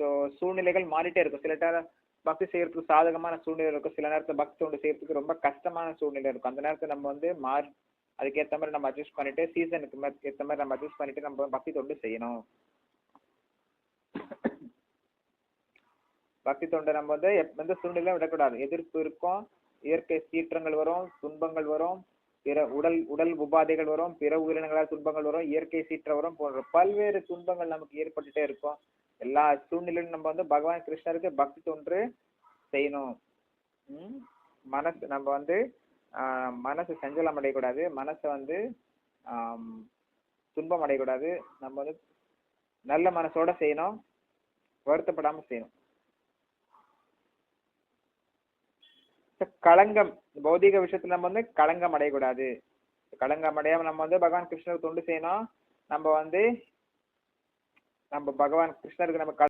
So சூழ்நிலைகள் மாறிட்டே இருக்கும். சில நேரம் பக்தி செய்யறதுக்கு சாதகமான சூழ்நிலை இருக்கும், சில நேரத்தில் பக்தி தொண்டு செய்யறதுக்கு ரொம்ப கஷ்டமான சூழ்நிலை இருக்கும். அந்த நேரத்தில் நம்ம வந்து அதுக்கேற்ற மாதிரி நம்ம அட்ஜஸ்ட் பண்ணிட்டு சீசனுக்கு ஏற்ற மாதிரி நம்ம அட்ஜஸ்ட் பண்ணிட்டு நம்ம பக்தி தொண்டு செய்யணும். பக்தி தொண்டை நம்ம வந்து எந்த சூழ்நிலையும் விடக்கூடாது. எதிர்ப்பு இருக்கும், இயற்கை சீற்றங்கள் வரும், துன்பங்கள் வரும், பிற உடல் உபாதைகள் வரும், பிற உயிரினங்களால் துன்பங்கள் வரும், இயற்கை சீற்றம் வரும், போன்ற பல்வேறு துன்பங்கள் நமக்கு ஏற்பட்டுட்டே இருக்கும். எல்லா சூழ்நிலையும் நம்ம வந்து பகவான் கிருஷ்ணருக்கு பக்தி தொண்டு செய்யணும். மனசு நம்ம வந்து மனசு சஞ்சலம் அடையக்கூடாது, மனசை வந்து துன்பம் அடையக்கூடாது. நம்ம வந்து நல்ல மனசோட செய்யணும், வருத்தப்படாம செய்யணும். களங்கம், பௌதிக விஷயத்துல நம்ம வந்து களங்கம் அடையக்கூடாது. களங்கம் அடையாம நம்ம வந்து பகவான் கிருஷ்ணருக்கு தொண்டு செய்யணும். நம்ம வந்து பகவான் கிருஷ்ணருக்கு நம்ம